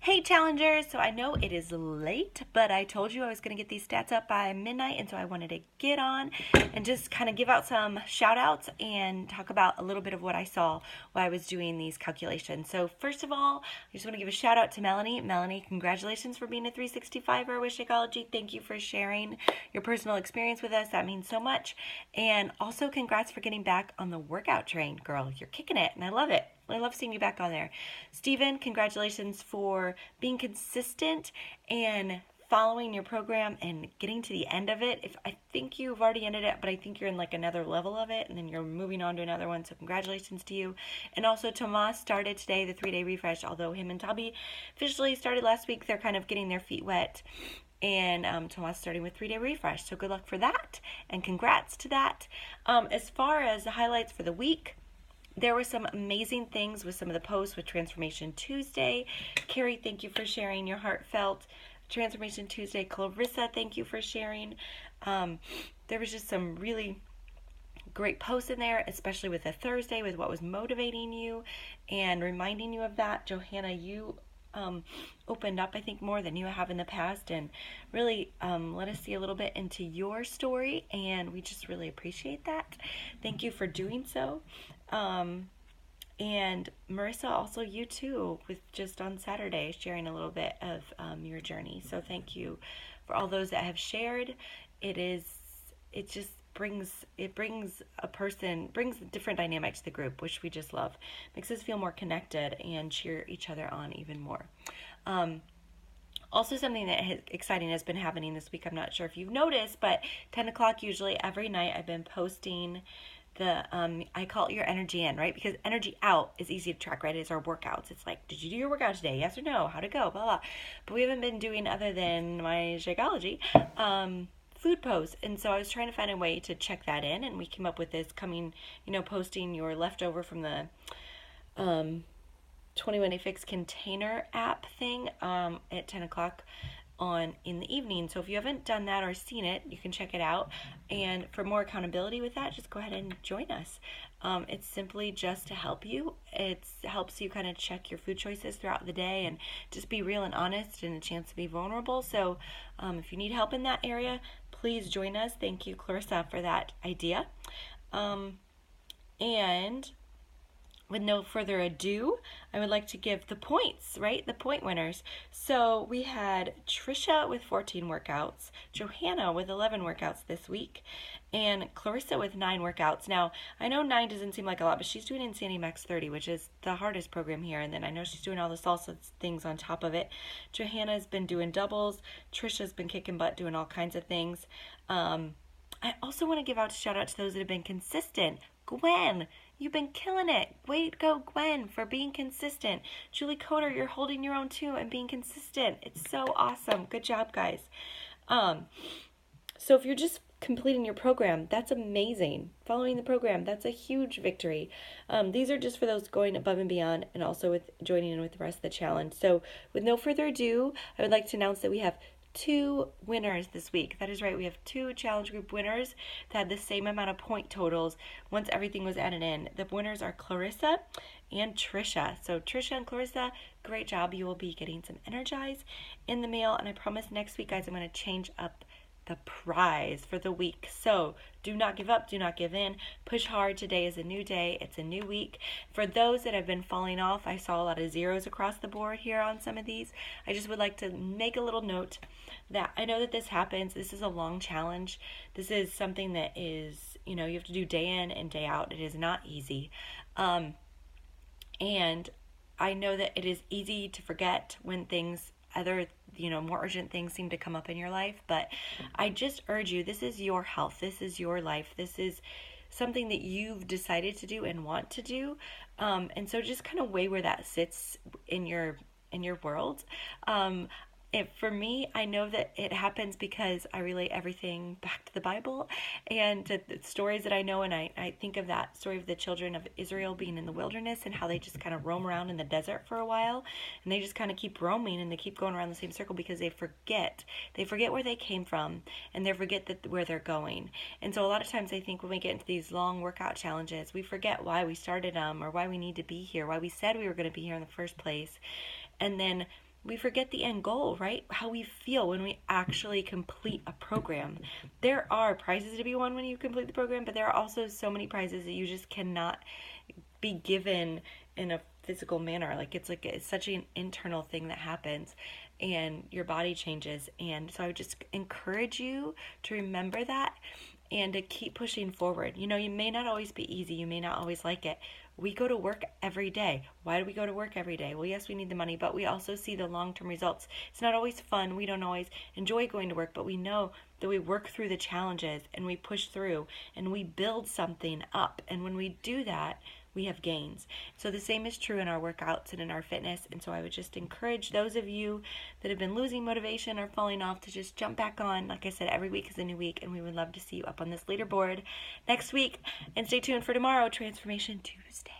Hey challengers, so I know it is late, but I told you I was going to get these stats up by midnight, and so I wanted to get on and just kind of give out some shout outs and talk about a little bit of what I saw while I was doing these calculations. So first of all, I just want to give a shout out to Melanie. Melanie, congratulations for being a 365er with Shakeology. Thank you for sharing your personal experience with us. That means so much. And also congrats for getting back on the workout train, girl. You're kicking it, and I love it. I love seeing you back on there. Stephen, congratulations for being consistent and following your program and getting to the end of it. I think you've already ended it, but I think you're in like another level of it, and then you're moving on to another one. So congratulations to you. And also Tomas started today the 3-day refresh. Although him and Toby officially started last week, they're kind of getting their feet wet. And Tomas starting with 3-day refresh. So good luck for that, and congrats to that. As far as the highlights for the week, there were some amazing things with some of the posts with Transformation Tuesday. Carrie, thank you for sharing your heartfelt Transformation Tuesday. Clarissa, thank you for sharing. There was just some really great posts in there, especially with the Thursday, with what was motivating you and reminding you of that. Johanna, you opened up, I think, more than you have in the past, and really let us see a little bit into your story, and we just really appreciate that. Thank you for doing so. And Marissa, also you too, with just on Saturday sharing a little bit of your journey. So thank you for all those that have shared. It just brings a different dynamic to the group, which we just love. Makes us feel more connected and cheer each other on even more. Also, something that exciting has been happening this week. I'm not sure if you've noticed, but 10 o'clock usually every night I've been posting I call it your energy in, right? Because energy out is easy to track, right? It's our workouts. It's like, did you do your workout today? Yes or no? How'd it go? Blah, blah. But we haven't been doing, other than my Shakeology, food posts. And so I was trying to find a way to check that in, and we came up with this posting your leftover from the 21 Day Fix container app thing at 10 o'clock in the evening. So if you haven't done that or seen it, you can check it out. And for more accountability with that, just go ahead and join us. It's simply just to help you. It helps you kind of check your food choices throughout the day and just be real and honest, and a chance to be vulnerable. So if you need help in that area, please join us. Thank you, Clarissa, for that idea. And with no further ado, I would like to give the points, right? The point winners. So we had Trisha with 14 workouts, Johanna with 11 workouts this week, and Clarissa with 9 workouts. Now, I know 9 doesn't seem like a lot, but she's doing Insanity Max 30, which is the hardest program here. And then I know she's doing all the salsa things on top of it. Johanna's been doing doubles. Trisha's been kicking butt doing all kinds of things. I also want to give a shout out to those that have been consistent. Gwen, you've been killing it. Way to go, Gwen, for being consistent. Julie Coder, you're holding your own too and being consistent. It's so awesome. Good job, guys. So if you're just completing your program, that's amazing. Following the program, that's a huge victory. These are just for those going above and beyond, and also with joining in with the rest of the challenge. So with no further ado, I would like to announce that we have 2 winners this week. That is right, we have 2 challenge group winners that had the same amount of point totals once everything was added in. The winners are Clarissa and Trisha. So Trisha and Clarissa, great job. You will be getting some Energize in the mail, and I promise next week, guys, I'm going to change up the prize for the week. So do not give up, do not give in. Push hard. Today is a new day. It's a new week. For those that have been falling off, I saw a lot of zeros across the board here on some of these. I just would like to make a little note that I know that this happens. This is a long challenge. This is something that is, you have to do day in and day out. It is not easy. And I know that it is easy to forget when other more urgent things seem to come up in your life, but I just urge you, this is your health, this is your life, this is something that you've decided to do and want to do, and so just kind of weigh where that sits in your world. For me, I know that it happens because I relate everything back to the Bible and to the stories that I know, and I think of that story of the children of Israel being in the wilderness and how they just kind of roam around in the desert for a while, and they just kind of keep roaming and they keep going around the same circle because they forget where they came from, and they forget where they're going. And so a lot of times I think when we get into these long workout challenges, we forget why we started them or why we need to be here, why we said we were going to be here in the first place, and then we forget the end goal, right? How we feel when we actually complete a program. There are prizes to be won when you complete the program, but there are also so many prizes that you just cannot be given in a physical manner. It's such an internal thing that happens, and your body changes. And so I would just encourage you to remember that and to keep pushing forward. You may not always be easy, you may not always like it. We go to work every day. Why do we go to work every day? Well, yes, we need the money, but we also see the long-term results. It's not always fun. We don't always enjoy going to work, but we know that we work through the challenges and we push through and we build something up. And when we do that, we have gains. So the same is true in our workouts and in our fitness. And so I would just encourage those of you that have been losing motivation or falling off to just jump back on. Like I said, every week is a new week, and we would love to see you up on this leaderboard next week. And stay tuned for tomorrow, Transformation Tuesday.